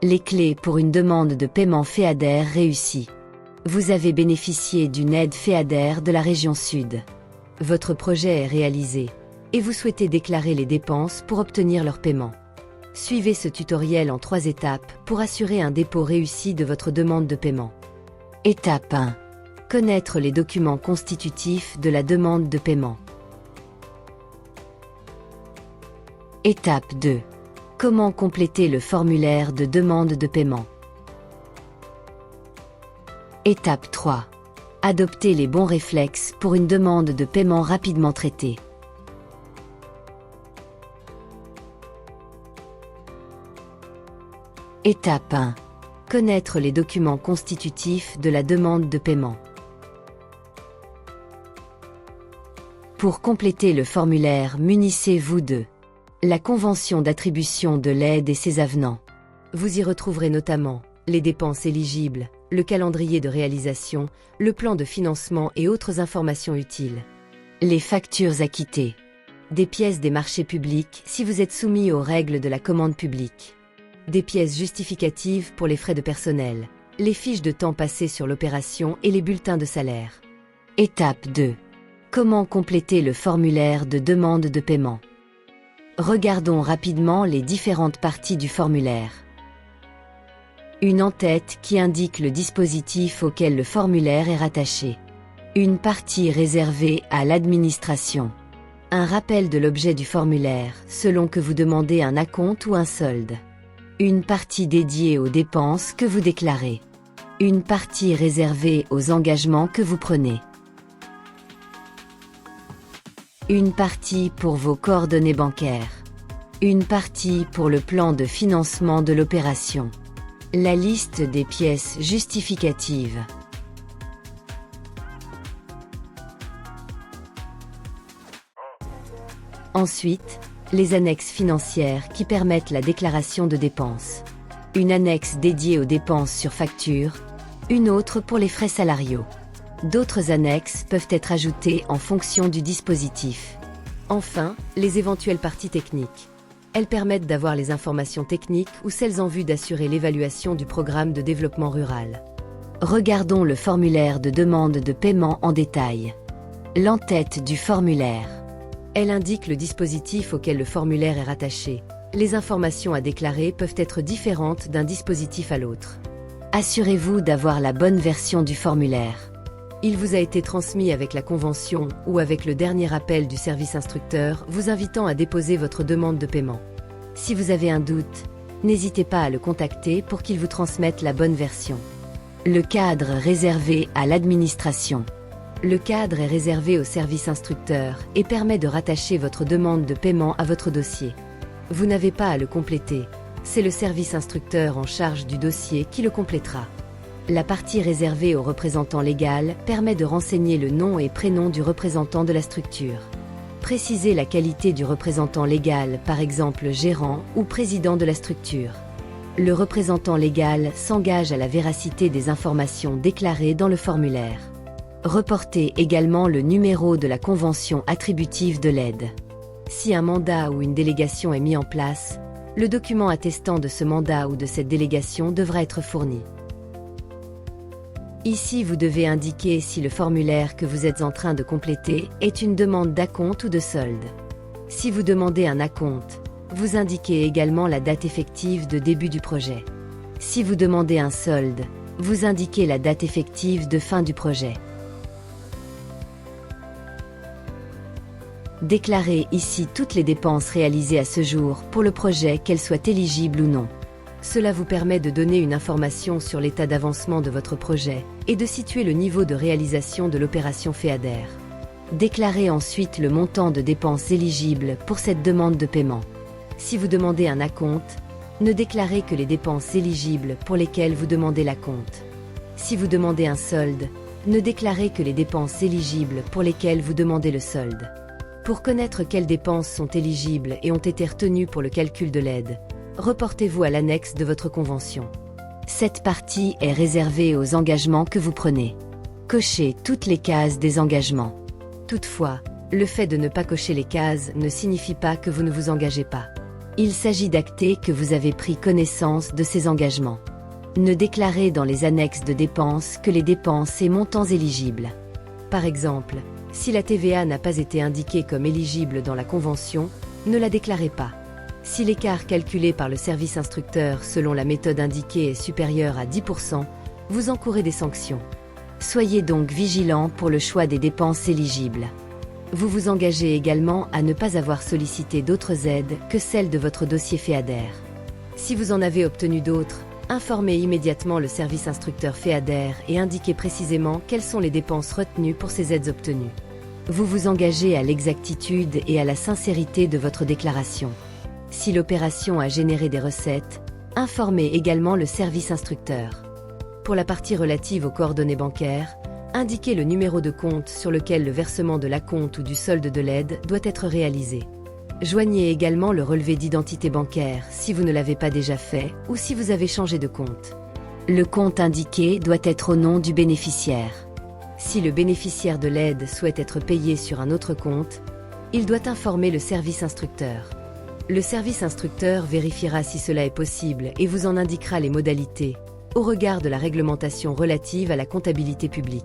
Les clés pour une demande de paiement FEADER réussie. Vous avez bénéficié d'une aide FEADER de la région Sud. Votre projet est réalisé et vous souhaitez déclarer les dépenses pour obtenir leur paiement. Suivez ce tutoriel en 3 étapes pour assurer un dépôt réussi de votre demande de paiement. Étape 1. Connaître les documents constitutifs de la demande de paiement. Étape 2. Comment compléter le formulaire de demande de paiement. Étape 3. Adopter les bons réflexes pour une demande de paiement rapidement traitée. Étape 1. Connaître les documents constitutifs de la demande de paiement. Pour compléter le formulaire, munissez-vous de la convention d'attribution de l'aide et ses avenants. Vous y retrouverez notamment les dépenses éligibles, le calendrier de réalisation, le plan de financement et autres informations utiles. Les factures acquittées. Des pièces des marchés publics si vous êtes soumis aux règles de la commande publique. Des pièces justificatives pour les frais de personnel, les fiches de temps passé sur l'opération et les bulletins de salaire. Étape 2. Comment compléter le formulaire de demande de paiement? Regardons rapidement les différentes parties du formulaire. Une en-tête qui indique le dispositif auquel le formulaire est rattaché. Une partie réservée à l'administration. Un rappel de l'objet du formulaire, selon que vous demandez un acompte ou un solde. Une partie dédiée aux dépenses que vous déclarez. Une partie réservée aux engagements que vous prenez. Une partie pour vos coordonnées bancaires. Une partie pour le plan de financement de l'opération. La liste des pièces justificatives. Ensuite, les annexes financières qui permettent la déclaration de dépenses. Une annexe dédiée aux dépenses sur facture, une autre pour les frais salariaux. D'autres annexes peuvent être ajoutées en fonction du dispositif. Enfin, les éventuelles parties techniques. Elles permettent d'avoir les informations techniques ou celles en vue d'assurer l'évaluation du programme de développement rural. Regardons le formulaire de demande de paiement en détail. L'en-tête du formulaire. Elle indique le dispositif auquel le formulaire est rattaché. Les informations à déclarer peuvent être différentes d'un dispositif à l'autre. Assurez-vous d'avoir la bonne version du formulaire. Il vous a été transmis avec la convention ou avec le dernier appel du service instructeur vous invitant à déposer votre demande de paiement. Si vous avez un doute, n'hésitez pas à le contacter pour qu'il vous transmette la bonne version. Le cadre réservé à l'administration. Le cadre est réservé au service instructeur et permet de rattacher votre demande de paiement à votre dossier. Vous n'avez pas à le compléter, c'est le service instructeur en charge du dossier qui le complétera. La partie réservée au représentant légal permet de renseigner le nom et prénom du représentant de la structure. Précisez la qualité du représentant légal, par exemple gérant ou président de la structure. Le représentant légal s'engage à la véracité des informations déclarées dans le formulaire. Reportez également le numéro de la convention attributive de l'aide. Si un mandat ou une délégation est mis en place, le document attestant de ce mandat ou de cette délégation devra être fourni. Ici, vous devez indiquer si le formulaire que vous êtes en train de compléter est une demande d'acompte ou de solde. Si vous demandez un acompte, vous indiquez également la date effective de début du projet. Si vous demandez un solde, vous indiquez la date effective de fin du projet. Déclarez ici toutes les dépenses réalisées à ce jour pour le projet, qu'elles soient éligibles ou non. Cela vous permet de donner une information sur l'état d'avancement de votre projet et de situer le niveau de réalisation de l'opération FEADER. Déclarez ensuite le montant de dépenses éligibles pour cette demande de paiement. Si vous demandez un acompte, ne déclarez que les dépenses éligibles pour lesquelles vous demandez l'acompte. Si vous demandez un solde, ne déclarez que les dépenses éligibles pour lesquelles vous demandez le solde. Pour connaître quelles dépenses sont éligibles et ont été retenues pour le calcul de l'aide, reportez-vous à l'annexe de votre convention. Cette partie est réservée aux engagements que vous prenez. Cochez toutes les cases des engagements. Toutefois, le fait de ne pas cocher les cases ne signifie pas que vous ne vous engagez pas. Il s'agit d'acter que vous avez pris connaissance de ces engagements. Ne déclarez dans les annexes de dépenses que les dépenses et montants éligibles. Par exemple, si la TVA n'a pas été indiquée comme éligible dans la convention, ne la déclarez pas. Si l'écart calculé par le service instructeur selon la méthode indiquée est supérieur à 10%, vous encourez des sanctions. Soyez donc vigilant pour le choix des dépenses éligibles. Vous vous engagez également à ne pas avoir sollicité d'autres aides que celles de votre dossier FEADER. Si vous en avez obtenu d'autres, informez immédiatement le service instructeur FEADER et indiquez précisément quelles sont les dépenses retenues pour ces aides obtenues. Vous vous engagez à l'exactitude et à la sincérité de votre déclaration. Si l'opération a généré des recettes, informez également le service instructeur. Pour la partie relative aux coordonnées bancaires, indiquez le numéro de compte sur lequel le versement de l'acompte ou du solde de l'aide doit être réalisé. Joignez également le relevé d'identité bancaire si vous ne l'avez pas déjà fait ou si vous avez changé de compte. Le compte indiqué doit être au nom du bénéficiaire. Si le bénéficiaire de l'aide souhaite être payé sur un autre compte, il doit informer le service instructeur. Le service instructeur vérifiera si cela est possible et vous en indiquera les modalités, au regard de la réglementation relative à la comptabilité publique.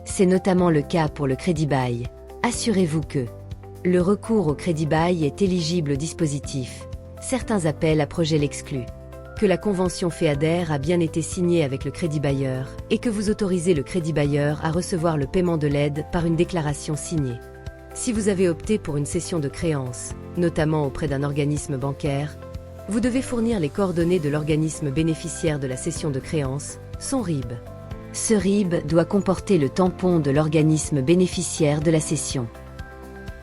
C'est notamment le cas pour le crédit bail. Assurez-vous que le recours au crédit bail est éligible au dispositif. Certains appels à projet l'excluent. Que la convention FEADER a bien été signée avec le crédit bailleur et que vous autorisez le crédit bailleur à recevoir le paiement de l'aide par une déclaration signée. Si vous avez opté pour une cession de créances, notamment auprès d'un organisme bancaire, vous devez fournir les coordonnées de l'organisme bénéficiaire de la cession de créances, son RIB. Ce RIB doit comporter le tampon de l'organisme bénéficiaire de la cession.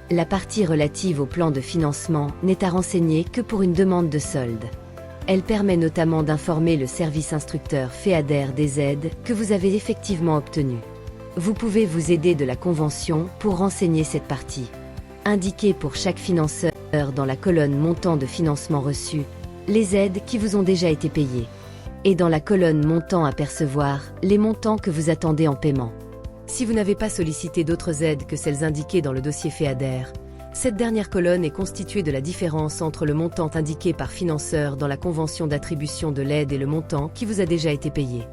La partie relative au plan de financement n'est à renseigner que pour une demande de solde. Elle permet notamment d'informer le service instructeur FEADER des aides que vous avez effectivement obtenues. Vous pouvez vous aider de la convention pour renseigner cette partie. Indiquez pour chaque financeur dans la colonne montant de financement reçu les aides qui vous ont déjà été payées. Et dans la colonne montant à percevoir les montants que vous attendez en paiement. Si vous n'avez pas sollicité d'autres aides que celles indiquées dans le dossier FEADER, cette dernière colonne est constituée de la différence entre le montant indiqué par financeur dans la convention d'attribution de l'aide et le montant qui vous a déjà été payé.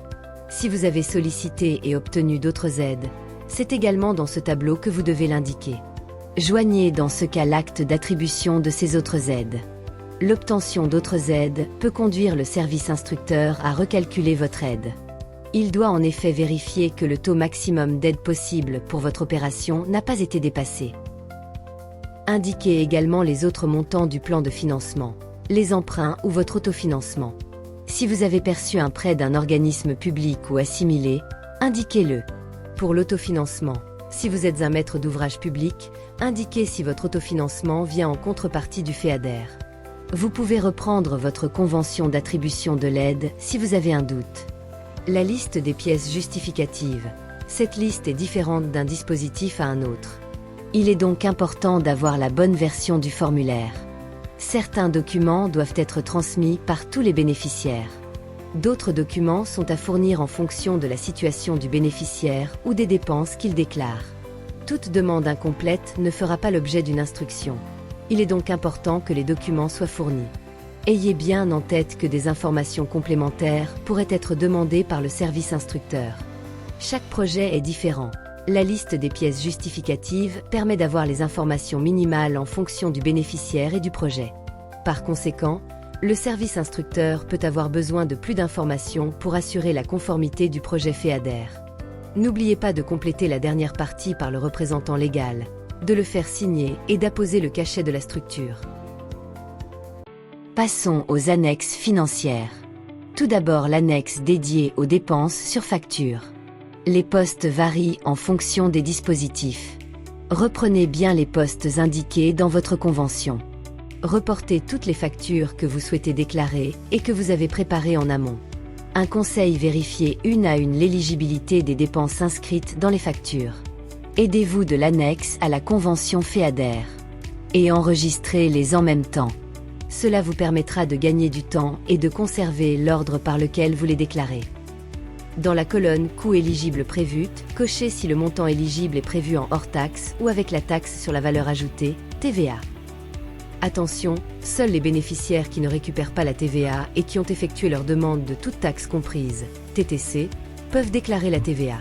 Si vous avez sollicité et obtenu d'autres aides, c'est également dans ce tableau que vous devez l'indiquer. Joignez dans ce cas l'acte d'attribution de ces autres aides. L'obtention d'autres aides peut conduire le service instructeur à recalculer votre aide. Il doit en effet vérifier que le taux maximum d'aide possible pour votre opération n'a pas été dépassé. Indiquez également les autres montants du plan de financement, les emprunts ou votre autofinancement. Si vous avez perçu un prêt d'un organisme public ou assimilé, indiquez-le. Pour l'autofinancement, si vous êtes un maître d'ouvrage public, indiquez si votre autofinancement vient en contrepartie du FEADER. Vous pouvez reprendre votre convention d'attribution de l'aide si vous avez un doute. La liste des pièces justificatives. Cette liste est différente d'un dispositif à un autre. Il est donc important d'avoir la bonne version du formulaire. Certains documents doivent être transmis par tous les bénéficiaires. D'autres documents sont à fournir en fonction de la situation du bénéficiaire ou des dépenses qu'il déclare. Toute demande incomplète ne fera pas l'objet d'une instruction. Il est donc important que les documents soient fournis. Ayez bien en tête que des informations complémentaires pourraient être demandées par le service instructeur. Chaque projet est différent. La liste des pièces justificatives permet d'avoir les informations minimales en fonction du bénéficiaire et du projet. Par conséquent, le service instructeur peut avoir besoin de plus d'informations pour assurer la conformité du projet FEADER. N'oubliez pas de compléter la dernière partie par le représentant légal, de le faire signer et d'apposer le cachet de la structure. Passons aux annexes financières. Tout d'abord l'annexe dédiée aux dépenses sur facture. Les postes varient en fonction des dispositifs. Reprenez bien les postes indiqués dans votre convention. Reportez toutes les factures que vous souhaitez déclarer et que vous avez préparées en amont. Un conseil: vérifiez une à une l'éligibilité des dépenses inscrites dans les factures. Aidez-vous de l'annexe à la convention FEADER. Et enregistrez-les en même temps. Cela vous permettra de gagner du temps et de conserver l'ordre par lequel vous les déclarez. Dans la colonne coûts éligibles prévus, cochez si le montant éligible est prévu en hors taxe ou avec la taxe sur la valeur ajoutée, TVA. Attention, seuls les bénéficiaires qui ne récupèrent pas la TVA et qui ont effectué leur demande de toute taxe comprise, TTC, peuvent déclarer la TVA.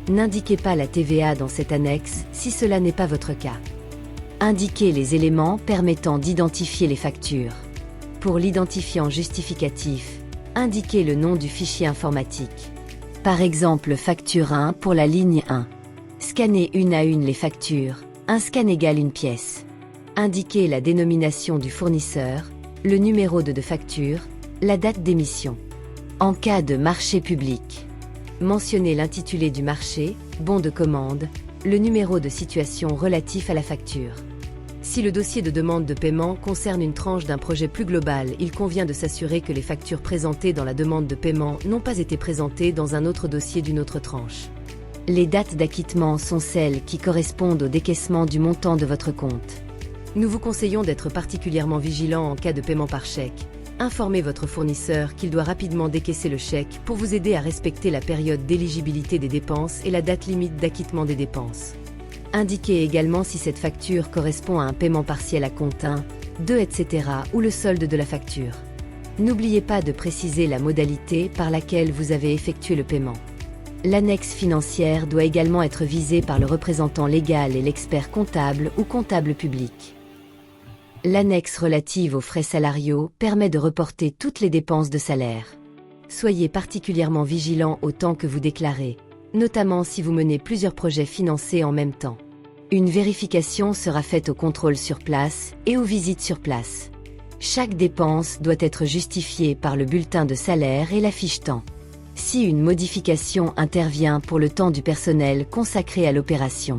N'indiquez pas la TVA dans cette annexe si cela n'est pas votre cas. Indiquez les éléments permettant d'identifier les factures. Pour l'identifiant justificatif, indiquez le nom du fichier informatique. Par exemple, facture 1 pour la ligne 1. Scannez une à une les factures, un scan égale une pièce. Indiquez la dénomination du fournisseur, le numéro de facture, la date d'émission. En cas de marché public, mentionnez l'intitulé du marché, bon de commande, le numéro de situation relatif à la facture. Si le dossier de demande de paiement concerne une tranche d'un projet plus global, il convient de s'assurer que les factures présentées dans la demande de paiement n'ont pas été présentées dans un autre dossier d'une autre tranche. Les dates d'acquittement sont celles qui correspondent au décaissement du montant de votre compte. Nous vous conseillons d'être particulièrement vigilant en cas de paiement par chèque. Informez votre fournisseur qu'il doit rapidement décaisser le chèque pour vous aider à respecter la période d'éligibilité des dépenses et la date limite d'acquittement des dépenses. Indiquez également si cette facture correspond à un paiement partiel à compte 1, 2, etc. ou le solde de la facture. N'oubliez pas de préciser la modalité par laquelle vous avez effectué le paiement. L'annexe financière doit également être visée par le représentant légal et l'expert comptable ou comptable public. L'annexe relative aux frais salariaux permet de reporter toutes les dépenses de salaire. Soyez particulièrement vigilant au temps que vous déclarez, notamment si vous menez plusieurs projets financés en même temps. Une vérification sera faite au contrôle sur place et aux visites sur place. Chaque dépense doit être justifiée par le bulletin de salaire et la fiche temps. Si une modification intervient pour le temps du personnel consacré à l'opération.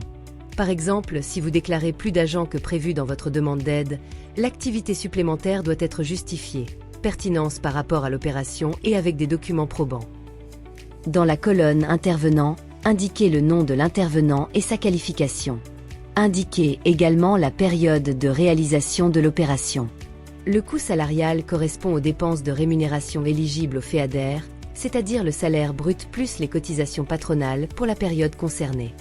Par exemple, si vous déclarez plus d'agents que prévu dans votre demande d'aide, l'activité supplémentaire doit être justifiée, pertinence par rapport à l'opération et avec des documents probants. Dans la colonne Intervenant, indiquez le nom de l'intervenant et sa qualification. Indiquez également la période de réalisation de l'opération. Le coût salarial correspond aux dépenses de rémunération éligibles au FEADER, c'est-à-dire le salaire brut plus les cotisations patronales pour la période concernée.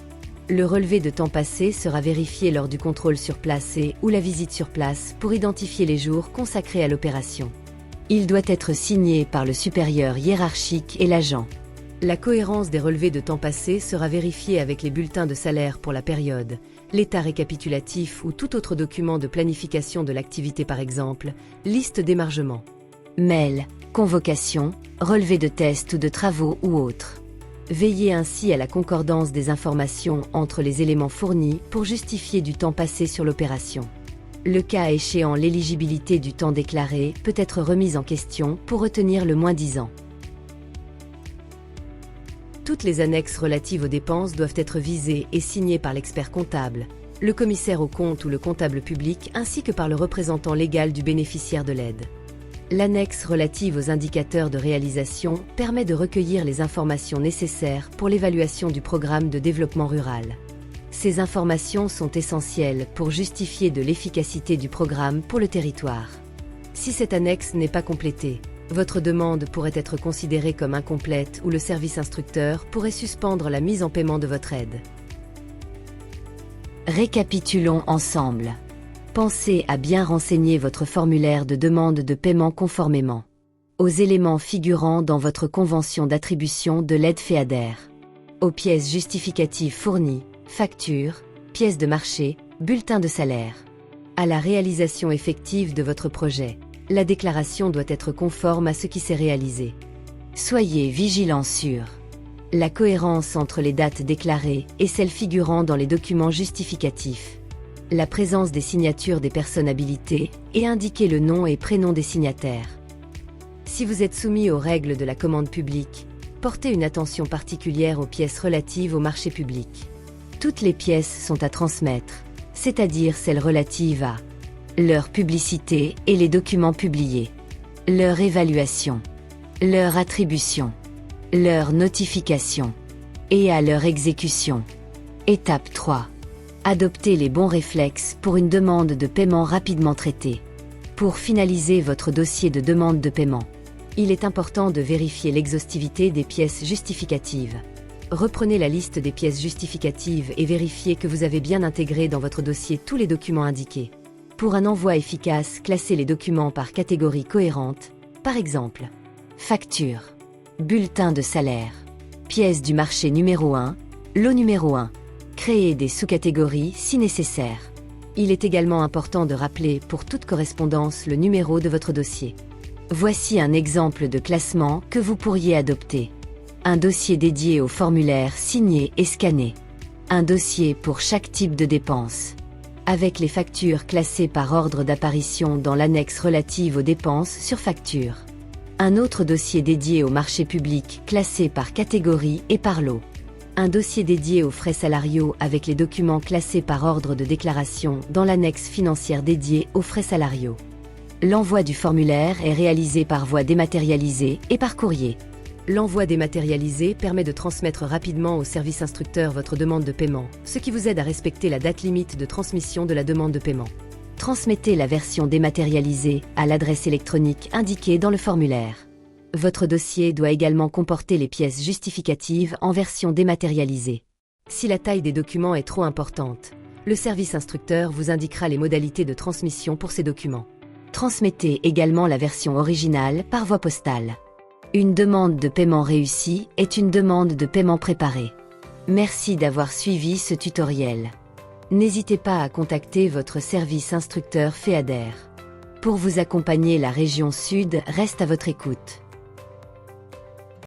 Le relevé de temps passé sera vérifié lors du contrôle sur place ou la visite sur place pour identifier les jours consacrés à l'opération. Il doit être signé par le supérieur hiérarchique et l'agent. La cohérence des relevés de temps passé sera vérifiée avec les bulletins de salaire pour la période, l'état récapitulatif ou tout autre document de planification de l'activité par exemple, liste d'émargement. Mail, convocation, relevé de tests ou de travaux ou autres. Veillez ainsi à la concordance des informations entre les éléments fournis pour justifier du temps passé sur l'opération. Le cas échéant, l'éligibilité du temps déclaré peut être remise en question pour retenir le -10 ans. Toutes les annexes relatives aux dépenses doivent être visées et signées par l'expert comptable, le commissaire aux comptes ou le comptable public ainsi que par le représentant légal du bénéficiaire de l'aide. L'annexe relative aux indicateurs de réalisation permet de recueillir les informations nécessaires pour l'évaluation du programme de développement rural. Ces informations sont essentielles pour justifier de l'efficacité du programme pour le territoire. Si cette annexe n'est pas complétée, votre demande pourrait être considérée comme incomplète ou le service instructeur pourrait suspendre la mise en paiement de votre aide. Récapitulons ensemble. Pensez à bien renseigner votre formulaire de demande de paiement conformément aux éléments figurant dans votre convention d'attribution de l'aide FEADER, aux pièces justificatives fournies, factures, pièces de marché, bulletins de salaire, à la réalisation effective de votre projet. La déclaration doit être conforme à ce qui s'est réalisé. Soyez vigilants sur la cohérence entre les dates déclarées et celles figurant dans les documents justificatifs, la présence des signatures des personnes habilitées et indiquez le nom et prénom des signataires. Si vous êtes soumis aux règles de la commande publique, portez une attention particulière aux pièces relatives au marché public. Toutes les pièces sont à transmettre, c'est-à-dire celles relatives à leur publicité et les documents publiés, leur évaluation, leur attribution, leur notification et à leur exécution. Étape 3. Adoptez les bons réflexes pour une demande de paiement rapidement traitée. Pour finaliser votre dossier de demande de paiement, il est important de vérifier l'exhaustivité des pièces justificatives. Reprenez la liste des pièces justificatives et vérifiez que vous avez bien intégré dans votre dossier tous les documents indiqués. Pour un envoi efficace, classez les documents par catégorie cohérente, par exemple, facture, bulletin de salaire, pièce du marché numéro 1, lot numéro 1. Créez des sous-catégories si nécessaire. Il est également important de rappeler pour toute correspondance le numéro de votre dossier. Voici un exemple de classement que vous pourriez adopter. Un dossier dédié au formulaire signé et scanné. Un dossier pour chaque type de dépense. Avec les factures classées par ordre d'apparition dans l'annexe relative aux dépenses sur facture. Un autre dossier dédié au marché public classé par catégorie et par lot. Un dossier dédié aux frais salariaux avec les documents classés par ordre de déclaration dans l'annexe financière dédiée aux frais salariaux. L'envoi du formulaire est réalisé par voie dématérialisée et par courrier. L'envoi dématérialisé permet de transmettre rapidement au service instructeur votre demande de paiement, ce qui vous aide à respecter la date limite de transmission de la demande de paiement. Transmettez la version dématérialisée à l'adresse électronique indiquée dans le formulaire. Votre dossier doit également comporter les pièces justificatives en version dématérialisée. Si la taille des documents est trop importante, le service instructeur vous indiquera les modalités de transmission pour ces documents. Transmettez également la version originale par voie postale. Une demande de paiement réussie est une demande de paiement préparée. Merci d'avoir suivi ce tutoriel. N'hésitez pas à contacter votre service instructeur FEADER. Pour vous accompagner, la région Sud reste à votre écoute.